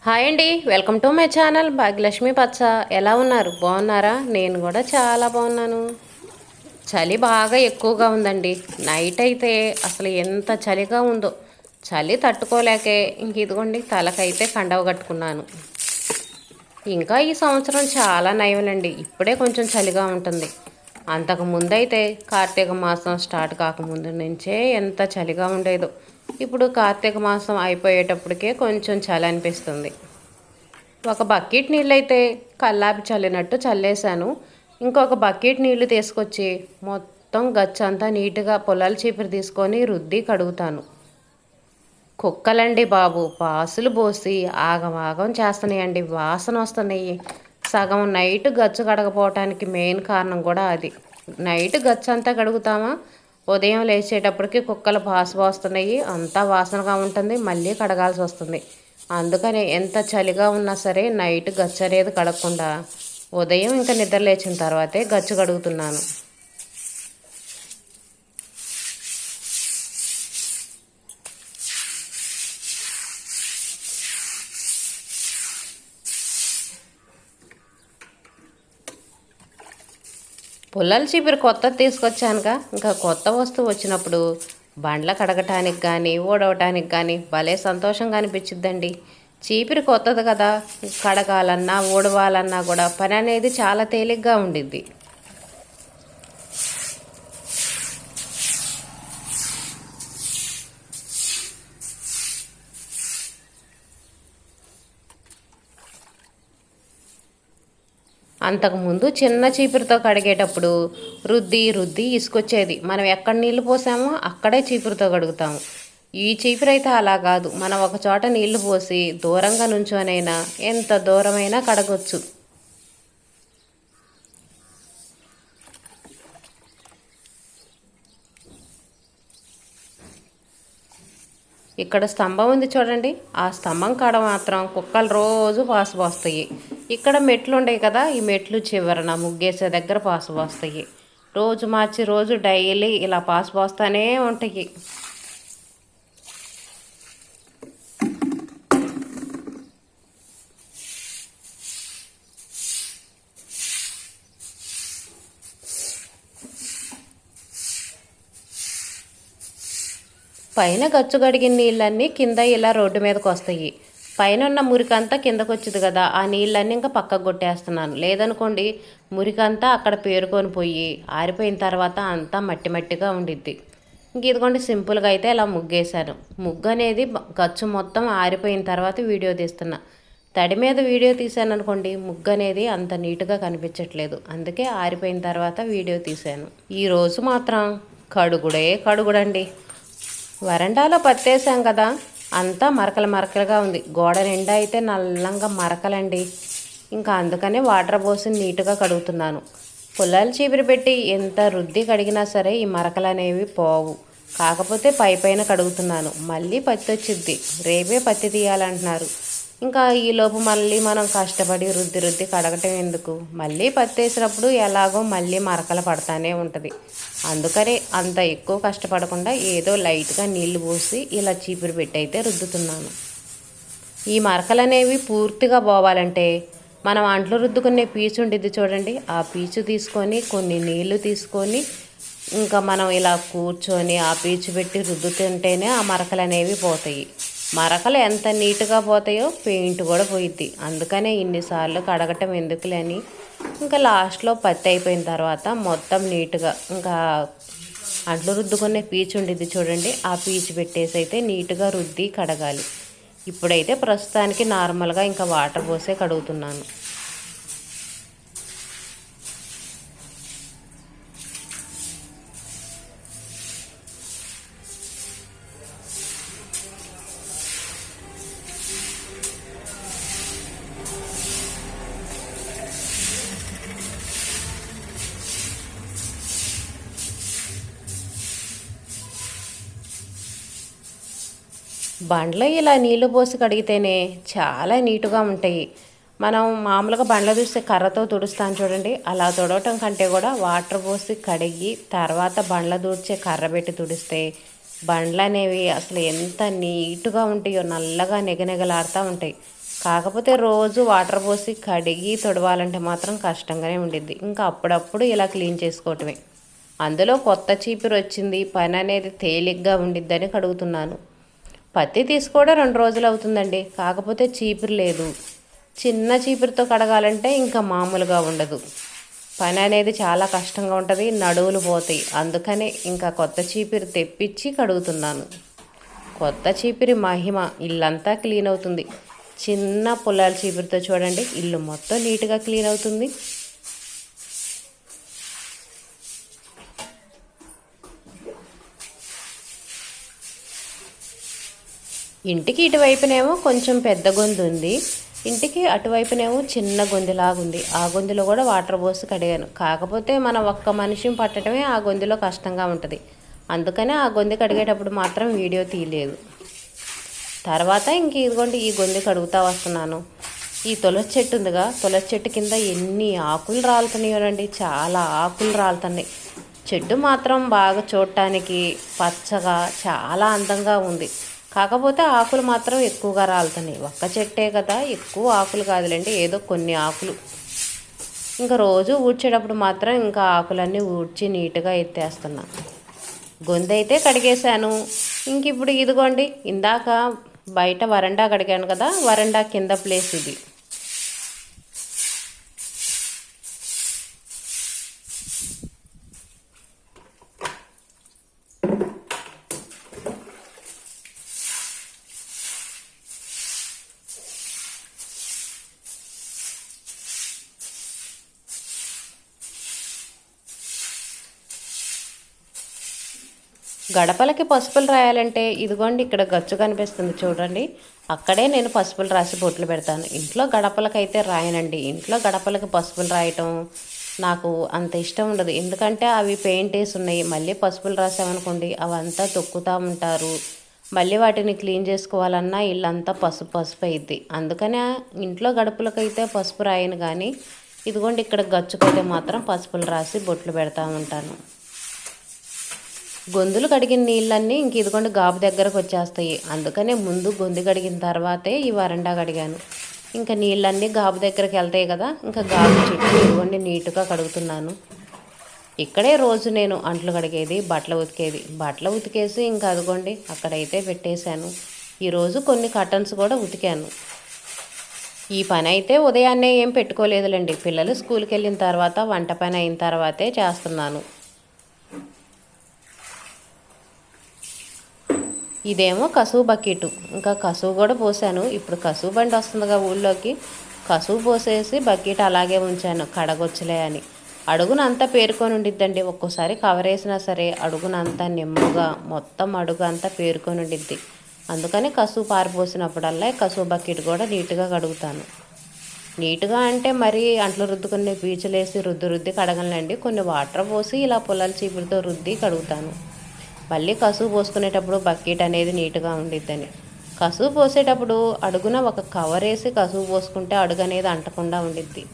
Hi అండి, welcome to my channel Bhagyalakshmi పచ్చ. ఎలా ఉన్నారు? బాగున్నారా? నేను కూడా చాలా బాగున్నాను. చలి బాగా ఎక్కువగా ఉందండి. నైట్ అయితే అసలు ఎంత చలిగా ఉందో. చలి తట్టుకోలేకే ఇంక ఇదిగోండి తలకైతే కండవ కట్టుకున్నాను. ఇంకా ఈ సంవత్సరం చాలా నయమనండి. ఇప్పుడే కొంచెం చలిగా ఉంటుంది. అంతకు ముందైతే కార్తీక మాసం స్టార్ట్ కాకముందు నుంచే ఎంత చలిగా ఉండేదో. ఇప్పుడు కార్తీక మాసం అయిపోయేటప్పటికే కొంచెం చలి అనిపిస్తుంది. ఒక బకెట్ నీళ్ళైతే కల్లాపి చల్లినట్టు చల్లేశాను. ఇంకొక బకెట్ నీళ్లు తీసుకొచ్చి మొత్తం గచ్చంతా నీట్గా పొలాల చీపురు తీసుకొని రుద్ది కడుగుతాను. కుక్కలండి బాబు, పాసులు పోసి ఆగమాగం చేస్తున్నాయండి. వాసన వస్తున్నాయి. సగం నైట్ గచ్చు కడగపోవటానికి మెయిన్ కారణం కూడా అది. నైట్ గచ్చు అంతా కడుగుతామా, ఉదయం లేచేటప్పటికి కుక్కలు పాసు పోస్తున్నాయి. అంతా వాసనగా ఉంటుంది. మళ్ళీ కడగాల్సి వస్తుంది. అందుకని ఎంత చలిగా ఉన్నా సరే నైట్ గచ్చు అనేది కడగకుండా ఉదయం ఇంకా నిద్ర లేచిన తర్వాతే గచ్చు కడుగుతున్నాను. పుల్లల చీపురు కొత్తది తీసుకొచ్చానుగా, ఇంకా కొత్త వస్తువు వచ్చినప్పుడు బండ్ల కడగటానికి కానీ ఊడవటానికి కానీ భలే సంతోషంగా అనిపించిద్దండి. చీపురు కొత్తది కదా, కడగాలన్నా ఊడవాలన్నా కూడా పని అనేది చాలా తేలిగ్గా ఉండిద్ది. అంతకుముందు చిన్న చీపురుతో కడిగేటప్పుడు రుద్ది రుద్ది ఇసుకొచ్చేది. మనం ఎక్కడ నీళ్లు పోసామో అక్కడే చీపురుతో కడుగుతాము. ఈ చీపురు అయితే అలా కాదు. మనం ఒక చోట నీళ్లు పోసి దూరంగా నుంచోనైనా ఎంత దూరమైనా కడగొచ్చు. ఇక్కడ స్తంభం ఉంది చూడండి, ఆ స్తంభం కాడ మాత్రం కుక్కలు రోజు పాసు పోస్తాయి. ఇక్కడ మెట్లు ఉండవు కదా, ఈ మెట్లు చివరన ముగ్గేసే దగ్గర పాసు పోస్తాయి. రోజు మార్చి రోజు డైలీ ఇలా పాసు పోస్తానే ఉంటాయి. పైన గచ్చు కడిగిన నీళ్ళన్నీ కింద ఇలా రోడ్డు మీదకి వస్తాయి. పైన ఉన్న మురికంతా కిందకు వచ్చింది కదా, ఆ నీళ్ళన్నీ ఇంకా పక్కకు కొట్టేస్తున్నాను. లేదనుకోండి మురికంతా అక్కడ పేరుకొని పోయి ఆరిపోయిన తర్వాత అంతా మట్టి మట్టిగా ఉండిద్ది. ఇంక ఇదిగోండి సింపుల్గా అయితే ఇలా ముగ్గేశాను. ముగ్గు అనేది గచ్చు మొత్తం ఆరిపోయిన తర్వాత వీడియో తీస్తున్నా. తడి మీద వీడియో తీశాను అనుకోండి, ముగ్గు అనేది అంత నీట్గా కనిపించట్లేదు. అందుకే ఆరిపోయిన తర్వాత వీడియో తీశాను. ఈరోజు మాత్రం కడుగుడండి. వరండాలో పత్తేసాం కదా, అంతా మరకలు మరకలుగా ఉంది. గోడ నిండా అయితే నల్లంగా మరకలండి. ఇంకా అందుకనే వాటర్ పోసి నీట్గా కడుగుతున్నాను. పుల్లల చీపురు పెట్టి ఎంత రుద్ది కడిగినా సరే ఈ మరకలు అనేవి పోవు. కాకపోతే పైన కడుగుతున్నాను. మళ్ళీ పత్తి వచ్చిద్ది, రేపే పత్తి తీయాలంటున్నారు. ఇంకా ఈలోపు మళ్ళీ మనం కష్టపడి రుద్ది రుద్ది కడగటం ఎందుకు? మళ్ళీ పత్తి వేసినప్పుడు ఎలాగో మళ్ళీ మరకలు పడతానే ఉంటుంది. అందుకనే అంత ఎక్కువ కష్టపడకుండా ఏదో లైట్గా నీళ్లు పోసి ఇలా చీపురు పెట్టి అయితే రుద్దుతున్నాను. ఈ మరకలు అనేవి పూర్తిగా పోవాలంటే మనం అంట్లు రుద్దుకునే పీచు ఉండిద్ది చూడండి, ఆ పీచు తీసుకొని కొన్ని నీళ్లు తీసుకొని ఇంకా మనం ఇలా కూర్చొని ఆ పీచు పెట్టి రుద్దుతుంటేనే ఆ మరకలు అనేవి పోతాయి. మరకలు ఎంత నీట్గా పోతాయో పెయింట్ కూడా పోయిద్ది. అందుకనే ఇన్నిసార్లు కడగటం ఎందుకులే అని ఇంకా లాస్ట్లో పత్తి అయిపోయిన తర్వాత మొత్తం నీట్గా ఇంకా అంట్లు రుద్దుకునే పీచు ఉండిద్ది చూడండి, ఆ పీచు పెట్టేసి అయితే నీట్గా రుద్ది కడగాలి. ఇప్పుడైతే ప్రస్తుతానికి నార్మల్గా ఇంకా వాటర్ పోసే కడుగుతున్నాను. బండ్లో ఇలా నీళ్లు పోసి కడిగితేనే చాలా నీటుగా ఉంటాయి. మనం మామూలుగా బండ్లు చూస్తే కర్రతో తుడుస్తాను చూడండి, అలా తుడవటం కంటే కూడా వాటర్ పోసి కడిగి తర్వాత బండ్ల దూడ్చే కర్ర పెట్టి తుడిస్తే బండ్లు అనేవి అసలు ఎంత నీటుగా ఉంటాయో, నల్లగా నెగనెగలాడుతూ ఉంటాయి. కాకపోతే రోజు వాటర్ పోసి కడిగి తొడవాలంటే మాత్రం కష్టంగానే ఉండిద్ది. ఇంకా అప్పుడప్పుడు ఇలా క్లీన్ చేసుకోవటమే. అందులో కొత్త చీపురు వచ్చింది, పని అనేది తేలిగ్గా ఉండిద్దని కడుగుతున్నాను. పత్తి తీసుకోవడం 2 రోజులు అవుతుందండి. కాకపోతే చీపురు లేదు. చిన్న చీపురుతో కడగాలంటే ఇంకా మామూలుగా ఉండదు. పని అనేది చాలా కష్టంగా ఉంటుంది, నడువులు పోతాయి. అందుకనే ఇంకా కొత్త చీపురు తెప్పించి కడుగుతున్నాను. కొత్త చీపురి మహిమ ఇల్లంతా క్లీన్ అవుతుంది. చిన్న పుల్లాల చీపురుతో చూడండి ఇల్లు మొత్తం నీట్గా క్లీన్ అవుతుంది. ఇంటికి ఇటువైపునేమో కొంచెం పెద్ద గొంతు ఉంది, ఇంటికి అటువైపునేమో చిన్న గొంతులాగుంది. ఆ గొంతులో కూడా వాటర్ పోసి కడిగాను. కాకపోతే మనం ఒక్క మనిషిని పట్టడమే ఆ గొంతులో కష్టంగా ఉంటుంది. అందుకనే ఆ గొంతు కడిగేటప్పుడు మాత్రం వీడియో తీయలేదు. తర్వాత ఇంక ఇదిగోండి ఈ గొంతు కడుగుతూ వస్తున్నాను. ఈ తులసి చెట్టు ఉందిగా, తులసి చెట్టు కింద ఎన్ని ఆకులు రాలుతున్నాయోనండి, చాలా ఆకులు రాలుతున్నాయి. చెట్టు మాత్రం బాగా చూడటానికి పచ్చగా చాలా అందంగా ఉంది. కాకపోతే ఆకులు మాత్రం ఎక్కువగా రాలుతున్నాయి. ఒక్క చెట్టే కదా, ఎక్కువ ఆకులు కాదులేండి, ఏదో కొన్ని ఆకులు. ఇంకా రోజు ఊడ్చేటప్పుడు మాత్రం ఇంకా ఆకులన్నీ ఊడ్చి నీట్గా ఎత్తేస్తున్నా. గొంతు అయితే కడిగేశాను. ఇంక ఇప్పుడు ఇదిగోండి ఇందాక బయట వరండా కడిగాను కదా, వరండా కింద ప్లేస్ ఇది. గడపలకి పసుపులు రాయాలంటే ఇదిగోండి ఇక్కడ గచ్చు కనిపిస్తుంది చూడండి, అక్కడే నేను పసుపులు రాసి బొట్లు పెడతాను. ఇంట్లో గడపలకైతే రాయనండి. ఇంట్లో గడపలకి పసుపులు రాయటం నాకు అంత ఇష్టం ఉండదు. ఎందుకంటే అవి పెయింట్ వేసి ఉన్నాయి. మళ్ళీ పసుపులు రాసామనుకోండి అవంతా తొక్కుతూ ఉంటారు. మళ్ళీ వాటిని క్లీన్ చేసుకోవాలన్నా ఇల్లంతా పసుపు పసుపు అయింది. అందుకనే ఇంట్లో గడపలకైతే పసుపు రాయను, కానీ ఇదిగోండి ఇక్కడ గచ్చుకైతే మాత్రం పసుపులు రాసి బొట్లు పెడతా ఉంటాను. గొంతులు కడిగిన నీళ్ళన్నీ ఇంక ఇదిగోండి గాబు దగ్గరకు వచ్చేస్తాయి. అందుకనే ముందు గొంతు కడిగిన తర్వాతే ఈ వరండా కడిగాను. ఇంకా నీళ్ళన్నీ గాబు దగ్గరికి వెళ్తాయి కదా, ఇంకా గాబు చుట్టూ ఇదిగోండి నీట్గా కడుగుతున్నాను. ఇక్కడే రోజు నేను అంట్లు కడిగేది, బట్టలు ఉతికేది. బట్టలు ఉతికేసి ఇంకా అదిగోండి అక్కడైతే పెట్టేశాను. ఈరోజు కొన్ని కర్టన్స్ కూడా ఉతికాను. ఈ పని అయితే ఉదయాన్నే ఏం పెట్టుకోలేదులేండి. పిల్లలు స్కూల్కి వెళ్ళిన తర్వాత వంట పని అయిన తర్వాతే చేస్తున్నాను. ఇదేమో కసువు బకెట్. ఇంకా కసువు కూడా పోసాను. ఇప్పుడు కసువు బండి వస్తుందిగా ఊళ్ళోకి, కసువు పోసేసి బకెట్ అలాగే ఉంచాను కడగొచ్చులే అని. అడుగునంతా పేరుకొని ఉండిద్దండి. ఒక్కోసారి కవర్ వేసినా సరే అడుగునంతా నెమ్మగా మొత్తం అడుగు అంతా పేరుకొని ఉండిద్ది. అందుకని కసువు పారిపోసినప్పుడల్లా కసువు బకెట్ కూడా నీట్గా కడుగుతాను. నీట్గా అంటే మరీ అంట్లు రుద్దుకునే పీచులేసి రుద్ది కడగలండి. కొన్ని వాటర్ పోసి ఇలా పొలాల చీపులతో రుద్ది కడుగుతాను. మళ్ళీ కసువు పోసుకునేటప్పుడు బకెట్ అనేది నీట్గా ఉండిద్దని. కసువు పోసేటప్పుడు అడుగున ఒక కవర్ వేసి కసువు పోసుకుంటే అడుగు అనేది అంటకుండా ఉండిద్ది.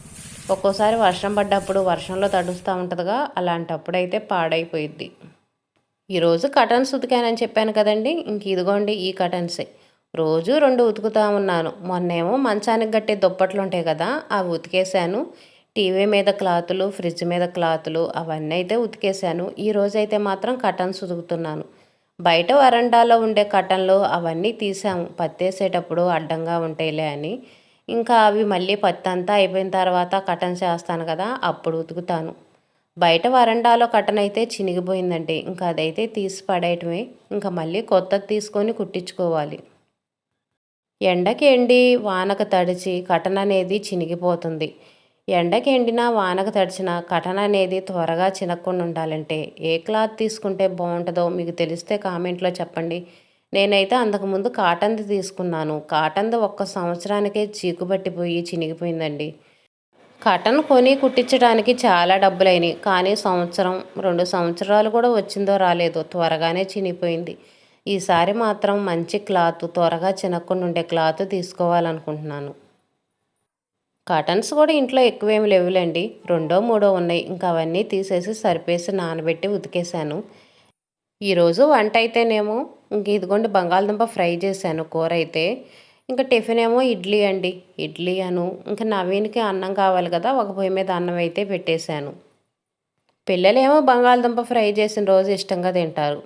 ఒక్కోసారి వర్షం పడ్డప్పుడు వర్షంలో తడుస్తూ ఉంటుందిగా, అలాంటప్పుడు అయితే పాడైపోయిద్ది. ఈరోజు కటన్స్ ఉతికానని చెప్పాను కదండి, ఇంక ఇదిగోండి ఈ కటన్సే. రోజు 2 ఉతుకుతూ ఉన్నాను. మొన్నేమో మంచానికి కట్టే దుప్పట్లు ఉంటాయి కదా, అవి ఉతికేశాను. టీవీ మీద క్లాతులు, ఫ్రిడ్జ్ మీద క్లాతులు అవన్నీ అయితే ఉతికేశాను. ఈరోజైతే మాత్రం కటన్స్ ఉతుకుతున్నాను. బయట వరండాలో ఉండే కటన్లు అవన్నీ తీసాము, పత్తేసేటప్పుడు అడ్డంగా ఉంటాయిలే అని. ఇంకా అవి మళ్ళీ పత్తి అంతా అయిపోయిన తర్వాత కటన్స్ చేస్తాను కదా, అప్పుడు ఉతుకుతాను. బయట వరండాలో కటన్ అయితే చినిగిపోయిందండి. ఇంకా అదైతే తీసి పడేయటమే. ఇంకా మళ్ళీ కొత్తది తీసుకొని కుట్టించుకోవాలి. ఎండకి ఎండి వానకు తడిచి కటన్ అనేది చినిగిపోతుంది. ఎండకి ఎండినా వానకు తడిచిన కటన్ అనేది త్వరగా చినక్కుండా ఉండాలంటే ఏ క్లాత్ తీసుకుంటే బాగుంటుందో మీకు తెలిస్తే కామెంట్లో చెప్పండి. నేనైతే అంతకుముందు కాటన్ది తీసుకున్నాను. కాటన్ది 1 సంవత్సరానికే చీకుబట్టిపోయి చినిగిపోయిందండి. కటన్ కొని కుట్టించడానికి చాలా డబ్బులైనాయి, కానీ 2 సంవత్సరాలు కూడా వచ్చిందో రాలేదో త్వరగానే చినిగిపోయింది. ఈసారి మాత్రం మంచి క్లాత్, త్వరగా చినక్కుండా ఉండే క్లాత్ తీసుకోవాలనుకుంటున్నాను. కటన్స్ కూడా ఇంట్లో ఎక్కువేమి లేవులేండి, 2 3 ఉన్నాయి. ఇంకా అవన్నీ తీసేసి సరిపేసి నానబెట్టి ఉతికేశాను. ఈరోజు వంట అయితేనేమో ఇంక ఇదిగోండి బంగాళదుంప ఫ్రై చేశాను. కూర అయితే ఇంకా టిఫిన్ ఏమో ఇడ్లీ అండి. ఇడ్లీ ఇంకా నవీన్‌కి అన్నం కావాలి కదా! ఒక పొయ్యి మీద అన్నం అయితే పెట్టేశాను. పిల్లలేమో బంగాళదుంప ఫ్రై చేసిన రోజు ఇష్టంగా తింటారు.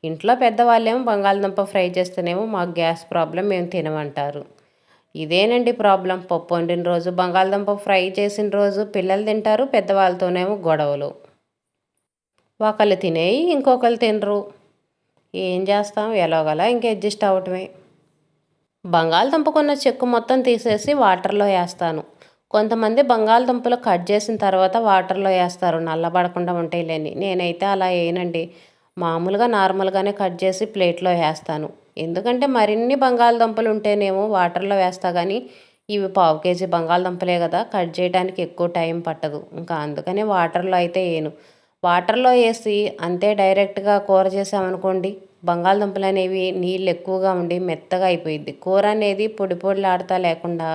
ఇంట్లో పెద్దవాళ్ళేమో బంగాళదుంప ఫ్రై చేస్తేనేమో మాకు గ్యాస్ ప్రాబ్లమ్ మేము తినమంటారు. ఇదేనండి ప్రాబ్లం. పప్పు వండిన రోజు బంగాళదుంప ఫ్రై చేసిన రోజు పిల్లలు తింటారు, పెద్దవాళ్ళతోనేమో గొడవలు. ఒకళ్ళు తినేయి ఇంకొకళ్ళు తినరు. ఏం చేస్తాం, ఎలాగోలా ఇంక అడ్జస్ట్ అవ్వటమే. బంగాళదుంపకున్న చెక్కు మొత్తం తీసేసి వాటర్లో వేస్తాను. కొంతమంది బంగాళదుంపలు కట్ చేసిన తర్వాత వాటర్లో వేస్తారు నల్లబడకుండా ఉంటాయిలేని. నేనైతే అలా వేయనండి. మామూలుగా నార్మల్గానే కట్ చేసి ప్లేట్లో వేస్తాను. ఎందుకంటే మరిన్ని బంగాళదుంపలు ఉంటేనేమో వాటర్లో వేస్తా కానీ ఇవి పావు కేజీ బంగాళదుంపలే కదా, కట్ చేయడానికి ఎక్కువ టైం పట్టదు. ఇంకా అందుకనే వాటర్లో అయితే వేయను. వాటర్లో వేసి అంతే డైరెక్ట్గా కూర చేసామనుకోండి, బంగాళదుంపలు అనేవి నీళ్ళు ఎక్కువగా ఉండి మెత్తగా అయిపోయిద్ది. కూర అనేది పొడి పొడిలాడుతా లేకుండా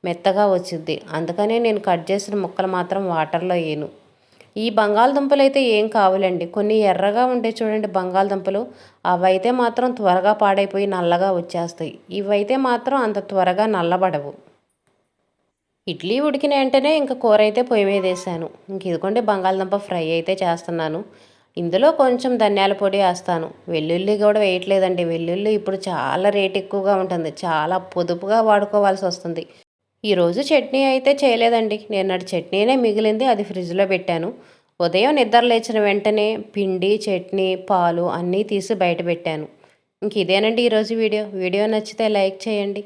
మెత్తగా వచ్చిద్ది. అందుకనే నేను కట్ చేసిన ముక్కలు మాత్రం వాటర్లో వేయను. ఈ బంగాళదుంపలు అయితే ఏం కావాలండి, కొన్ని ఎర్రగా ఉంటే చూడండి బంగాళదుంపలు, అవైతే మాత్రం త్వరగా పాడైపోయి నల్లగా వచ్చేస్తాయి. ఇవైతే మాత్రం అంత త్వరగా నల్లబడవు. ఇడ్లీ ఉడికిన వెంటనే ఇంకా కూర అయితే పొయ్యి మీద వేసాను. ఇంక ఇదిగోండి బంగాళదుంప ఫ్రై అయితే చేస్తున్నాను. ఇందులో కొంచెం ధనియాల పొడి వేస్తాను. వెల్లుల్లి కూడా వేయట్లేదండి. వెల్లుల్లి ఇప్పుడు చాలా రేట్ ఎక్కువగా ఉంటుంది. చాలా పొదుపుగా వాడుకోవాల్సి వస్తుంది. ఈరోజు చట్నీ అయితే చేయలేదండి. నిన్నటి చట్నీనే మిగిలింది, అది ఫ్రిడ్జ్లో పెట్టాను. ఉదయం నిద్ర లేచిన వెంటనే పిండి, చట్నీ, పాలు అన్నీ తీసి బయట పెట్టాను. ఇంక ఇదేనండి ఈరోజు వీడియో. వీడియో నచ్చితే లైక్ చేయండి.